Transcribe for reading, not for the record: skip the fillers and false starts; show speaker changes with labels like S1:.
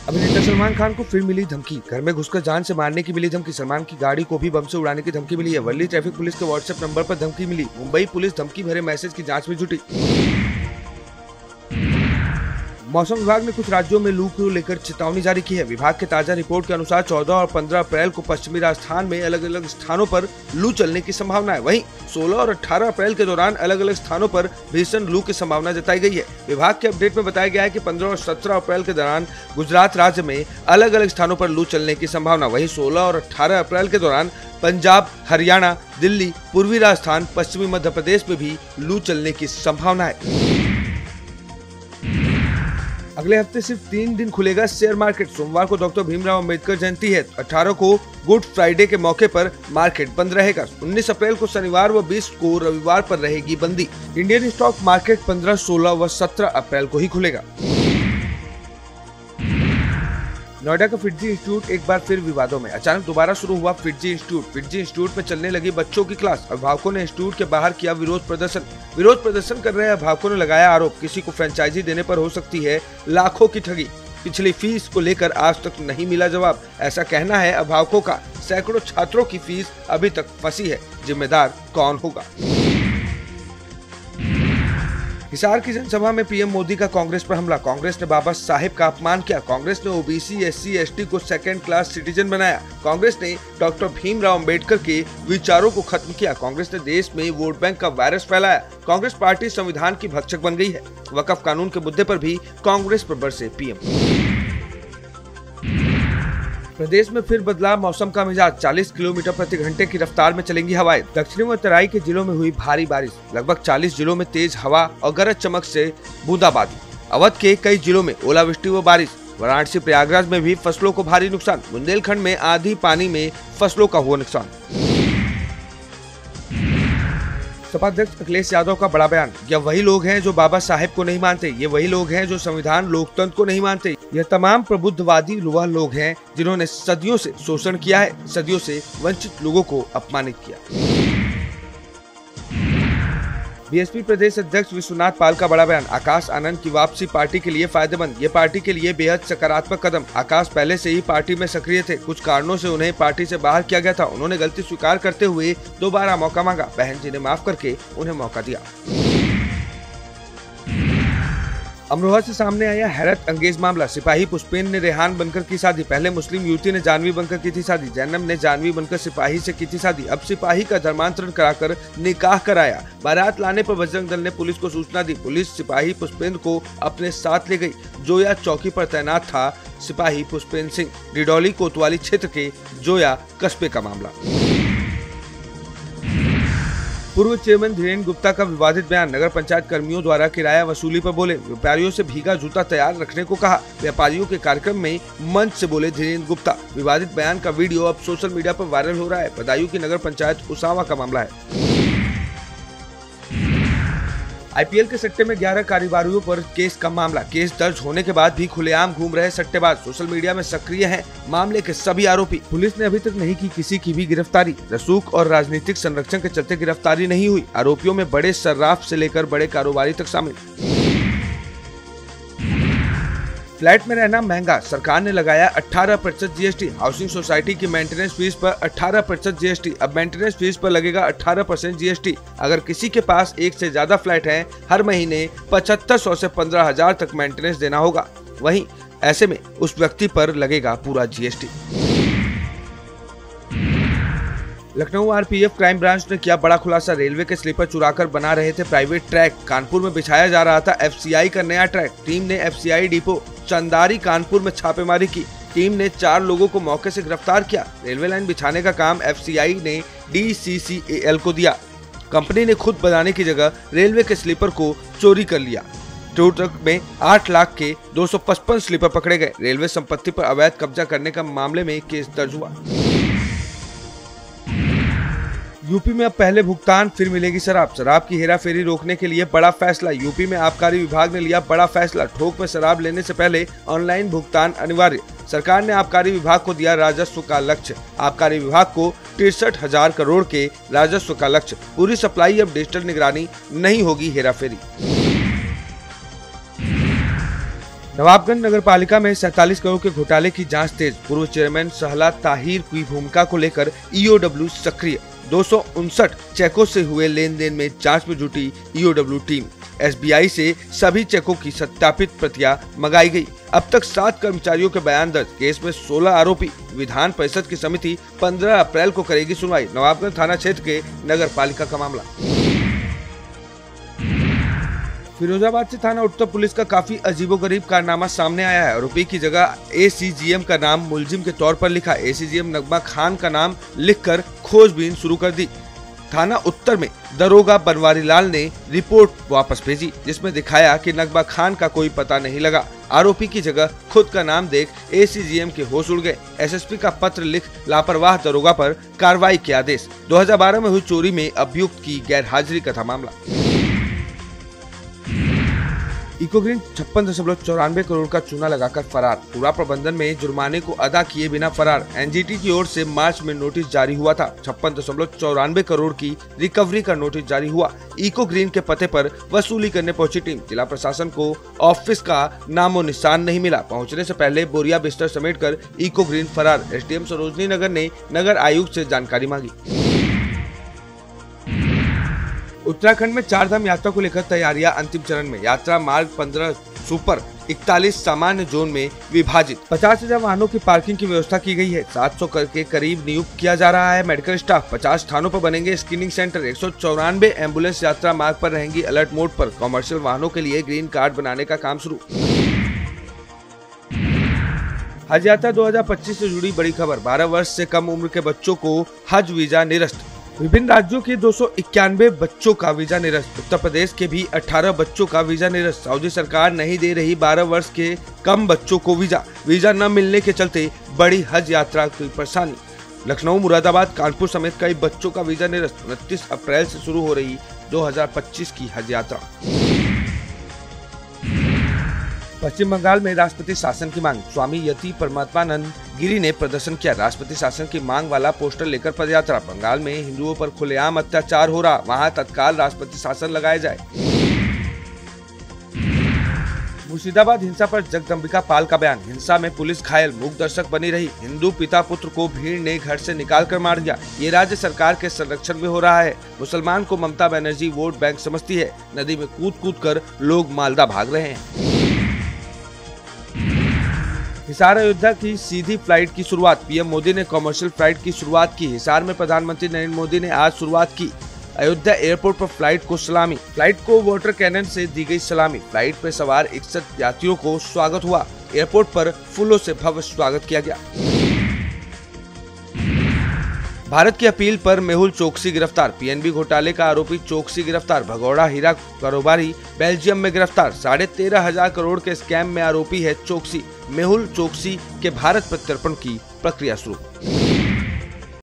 S1: अभिनेता सलमान खान को फिर मिली धमकी। घर में घुसकर जान से मारने की मिली धमकी। सलमान की गाड़ी को भी बम से उड़ाने की धमकी मिली है। वर्ली ट्रैफिक पुलिस के व्हाट्सएप नंबर पर धमकी मिली। मुंबई पुलिस धमकी भरे मैसेज की जांच में जुटी। मौसम विभाग ने कुछ राज्यों में लू को लेकर चेतावनी जारी की है। विभाग के ताजा रिपोर्ट के अनुसार 14 और 15 अप्रैल को पश्चिमी राजस्थान में अलग अलग स्थानों पर लू चलने की संभावना है। वहीं 16 और 18 अप्रैल के दौरान अलग अलग स्थानों पर भीषण लू की संभावना जताई गई है। विभाग के अपडेट में बताया गया है कि 15 और 17 अप्रैल के दौरान गुजरात राज्य में अलग अलग स्थानों पर लू चलने की संभावना। वहीं 16 और 18 अप्रैल के दौरान पंजाब, हरियाणा, दिल्ली, पूर्वी राजस्थान, पश्चिमी मध्य प्रदेश में भी लू चलने की संभावना है। अगले हफ्ते सिर्फ 3 दिन खुलेगा शेयर मार्केट। सोमवार को डॉक्टर भीमराव अंबेडकर जयंती है। 18 को गुड फ्राइडे के मौके पर मार्केट बंद रहेगा। 19 अप्रैल को शनिवार व 20 को रविवार पर रहेगी बंदी। इंडियन स्टॉक मार्केट 15, 16 व 17 अप्रैल को ही खुलेगा। नोएडा का फिटजी इंस्टीट्यूट एक बार फिर विवादों में। अचानक दोबारा शुरू हुआ फिटजी इंस्टीट्यूट। फिटजी इंस्टीट्यूट में चलने लगी बच्चों की क्लास। अभिभावकों ने इंस्टीट्यूट के बाहर किया विरोध प्रदर्शन कर रहे अभिभावकों ने लगाया आरोप, किसी को फ्रेंचाइजी देने पर हो सकती है लाखों की ठगी। पिछली फीस को लेकर आज तक नहीं मिला जवाब, ऐसा कहना है अभिभावकों का। सैकड़ों छात्रों की फीस अभी तक फंसी है, जिम्मेदार कौन होगा? हिसार की जनसभा में पीएम मोदी का कांग्रेस पर हमला। कांग्रेस ने बाबा साहेब का अपमान किया। कांग्रेस ने ओबीसी, एससी, एसटी को सेकंड क्लास सिटीजन बनाया। कांग्रेस ने डॉक्टर भीमराव अंबेडकर के विचारों को खत्म किया। कांग्रेस ने देश में वोट बैंक का वायरस फैलाया। कांग्रेस पार्टी संविधान की भक्षक बन गई है। वक्फ कानून के मुद्दे पर भी कांग्रेस पर बरसे पीएम। प्रदेश में फिर बदला मौसम का मिजाज। 40 किलोमीटर प्रति घंटे की रफ्तार में चलेंगी हवाएं। दक्षिणी व तराई के जिलों में हुई भारी बारिश। लगभग 40 जिलों में तेज हवा और गरज चमक से बूंदाबांदी। अवध के कई जिलों में ओलावृष्टि व बारिश। वाराणसी, प्रयागराज में भी फसलों को भारी नुकसान। बुंदेलखंड में आंधी पानी में फसलों का हुआ नुकसान। सपा अध्यक्ष अखिलेश यादव का बड़ा बयान। यह वही लोग हैं जो बाबा साहेब को नहीं मानते। ये वही लोग हैं जो संविधान लोकतंत्र को नहीं मानते। यह तमाम प्रबुद्धवादी वह लोग हैं जिन्होंने सदियों से शोषण किया है, सदियों से वंचित लोगों को अपमानित किया। बीएसपी प्रदेश अध्यक्ष विश्वनाथ पाल का बड़ा बयान। आकाश आनंद की वापसी पार्टी के लिए फायदेमंद। ये पार्टी के लिए बेहद सकारात्मक कदम। आकाश पहले से ही पार्टी में सक्रिय थे। कुछ कारणों से उन्हें पार्टी से बाहर किया गया था। उन्होंने गलती स्वीकार करते हुए दोबारा मौका मांगा। बहन जी ने माफ करके उन्हें मौका दिया। अमरोहा से सामने आया हैरत अंगेज मामला। सिपाही पुष्पेन ने रेहान बनकर की शादी। पहले मुस्लिम युवती ने जानवी बनकर की थी शादी। जैनब ने जानवी बनकर सिपाही से की थी शादी। अब सिपाही का धर्मांतरण कराकर निकाह कराया। बारात लाने पर बजरंग दल ने पुलिस को सूचना दी। पुलिस सिपाही पुष्पेन को अपने साथ ले गई। जोया चौकी पर तैनात था सिपाही पुष्पेन सिंह। डिडौली कोतवाली क्षेत्र के जोया कस्बे का मामला। पूर्व चेयरमैन धीरेन्द्र गुप्ता का विवादित बयान। नगर पंचायत कर्मियों द्वारा किराया वसूली पर बोले। व्यापारियों से भीगा जूता तैयार रखने को कहा। व्यापारियों के कार्यक्रम में मंच से बोले धीरेन्द्र गुप्ता। विवादित बयान का वीडियो अब सोशल मीडिया पर वायरल हो रहा है। बदायूं की नगर पंचायत उसावा का मामला है। आईपीएल के सट्टे में 11 कारोबारियों पर केस का मामला। केस दर्ज होने के बाद भी खुलेआम घूम रहे सट्टेबाज सोशल मीडिया में सक्रिय हैं। मामले के सभी आरोपी। पुलिस ने अभी तक नहीं की किसी की भी गिरफ्तारी। रसूख और राजनीतिक संरक्षण के चलते गिरफ्तारी नहीं हुई। आरोपियों में बड़े सर्राफ से लेकर बड़े कारोबारी तक शामिल। फ्लैट में रहना महंगा। सरकार ने लगाया 18% जीएसटी। हाउसिंग सोसाइटी की मेंटेनेंस फीस पर 18% जीएसटी। अब मेंटेनेंस फीस पर लगेगा 18% जीएसटी। अगर किसी के पास एक से ज्यादा फ्लैट हैं, हर महीने 7500 से 15,000 तक मेंटेनेंस देना होगा। वहीं ऐसे में उस व्यक्ति पर लगेगा पूरा GST. Lucknow RPF crime branch ने किया बड़ा खुलासा। रेलवे के स्लीपर चुराकर बना रहे थे प्राइवेट ट्रैक। कानपुर में बिछाया जा रहा था एफसीआई का नया ट्रैक। टीम ने एफसीआई डिपो चंदारी कानपुर में छापेमारी की। टीम ने 4 लोगों को मौके से गिरफ्तार किया। रेलवे लाइन बिछाने का काम एफसीआई ने डीसीसीएल को दिया। कंपनी ने खुद बनाने की जगह रेलवे के स्लीपर को चोरी कर लिया। टू ट्रक में 8 लाख के 255 स्लीपर पकड़े गए। रेलवे संपत्ति पर अवैध कब्जा करने का मामले में केस दर्ज हुआ। यूपी में अब पहले भुगतान फिर मिलेगी शराब। शराब की हेराफेरी रोकने के लिए बड़ा फैसला। यूपी में आबकारी विभाग ने लिया बड़ा फैसला। थोक में शराब लेने से पहले ऑनलाइन भुगतान अनिवार्य। सरकार ने आबकारी विभाग को दिया राजस्व का लक्ष्य। आबकारी विभाग को 63,000 करोड़ के राजस्व का लक्ष्य। पूरी सप्लाई अब डिजिटल निगरानी, नहीं होगी हेराफेरी। नवाबगंज नगर पालिका में 47 करोड़ के घोटाले की जांच तेज। पूर्व चेयरमैन सहला ताहिर की भूमिका को लेकर ईओडब्ल्यू सक्रिय। 259 चेकों से हुए लेन देन में जांच में जुटी ईओडब्ल्यू टीम। एसबीआई से सभी चेकों की सत्यापित प्रतियां मंगाई गई। अब तक 7 कर्मचारियों के बयान दर्ज। केस में 16 आरोपी। विधान परिषद की समिति 15 अप्रैल को करेगी सुनवाई। नवाबगंज थाना क्षेत्र के नगर पालिका का मामला। फिरोजाबाद से थाना उत्तर पुलिस का काफी अजीबोगरीब कारनामा सामने आया है। आरोपी की जगह एसीजीएम का नाम मुलजिम के तौर पर लिखा। एसीजीएम नगमा खान का नाम लिखकर खोजबीन शुरू कर दी। थाना उत्तर में दरोगा बनवारी लाल ने रिपोर्ट वापस भेजी, जिसमें दिखाया कि नगमा खान का कोई पता नहीं लगा। आरोपी की जगह खुद का नाम देख एसीजीएम के होश उड़ गए। एसएसपी का पत्र लिख लापरवाह दरोगा पर कार्रवाई के आदेश। 2012 में हुई चोरी में अभियुक्त की गैरहाजिरी का था मामला। इकोग्रीन 56.94 करोड़ का चूना लगाकर फरार। पूरा प्रबंधन में जुर्माने को अदा किए बिना फरार। एनजीटी की ओर से मार्च में नोटिस जारी हुआ था। 56.94 करोड़ की रिकवरी का नोटिस जारी हुआ। इकोग्रीन के पते पर वसूली करने पहुंची टीम। जिला प्रशासन को ऑफिस का नामो निशान नहीं मिला। पहुंचने से पहले बोरिया बिस्तर समेट कर इकोग्रीन फरार। एसडीएम सरोजनी नगर ने नगर आयुक्त से जानकारी मांगी। उत्तराखंड में 4 धाम यात्रा को लेकर तैयारियां अंतिम चरण में। यात्रा मार्ग 15 सुपर 41 सामान्य जोन में विभाजित। 50,000 वाहनों की पार्किंग की व्यवस्था की गई है। 700 के करीब नियुक्त किया जा रहा है मेडिकल स्टाफ। 50 स्थानों पर बनेंगे स्क्रीनिंग सेंटर। 194 एम्बुलेंस यात्रा मार्ग पर रहेंगी अलर्ट मोड पर। कॉमर्शियल वाहनों के लिए ग्रीन कार्ड बनाने का काम शुरू। हज यात्रा 2025 से जुड़ी बड़ी खबर। 12 वर्ष से कम उम्र के बच्चों को हज वीजा निरस्त। विभिन्न राज्यों के 291 बच्चों का वीजा निरस्त। उत्तर प्रदेश के भी 18 बच्चों का वीजा निरस्त। सऊदी सरकार नहीं दे रही 12 वर्ष के कम बच्चों को वीजा न मिलने के चलते बड़ी हज यात्रा की परेशानी। लखनऊ, मुरादाबाद, कानपुर समेत कई बच्चों का वीजा निरस्त। 29 अप्रैल से शुरू हो रही 2025 की हज यात्रा। पश्चिम बंगाल में राष्ट्रपति शासन की मांग। स्वामी यति परमात्मानंद गिरी ने प्रदर्शन किया। राष्ट्रपति शासन की मांग वाला पोस्टर लेकर पदयात्रा। बंगाल में हिंदुओं पर खुलेआम अत्याचार हो रहा, वहां तत्काल राष्ट्रपति शासन लगाया जाए। मुर्शिदाबाद हिंसा पर जगदम्बिका पाल का बयान। हिंसा में पुलिस घायल, मूक दर्शक बनी रही। हिंदू पिता पुत्र को भीड़ ने घर से निकाल कर मार दिया। ये राज्य सरकार के संरक्षण में हो रहा है। मुसलमान को ममता बनर्जी वोट बैंक समझती है। नदी में कूद कूद कर लोग मालदा भाग रहे हैं। हिसार अयोध्या की सीधी फ्लाइट की शुरुआत। पीएम मोदी ने कमर्शियल फ्लाइट की शुरुआत की। हिसार में प्रधानमंत्री नरेंद्र मोदी ने आज शुरुआत की। अयोध्या एयरपोर्ट पर फ्लाइट को सलामी। फ्लाइट को वाटर कैनन से दी गई सलामी। फ्लाइट पर सवार 61 यात्रियों को स्वागत हुआ। एयरपोर्ट पर फूलों से भव्य स्वागत किया गया। भारत की अपील पर मेहुल चोकसी गिरफ्तार। पीएनबी घोटाले का आरोपी चोकसी गिरफ्तार। भगौड़ा हीरा कारोबारी बेल्जियम में गिरफ्तार। 13,500 करोड़ के स्कैम में आरोपी है चोकसी। मेहुल चोकसी के भारत प्रत्यर्पण की प्रक्रिया शुरू।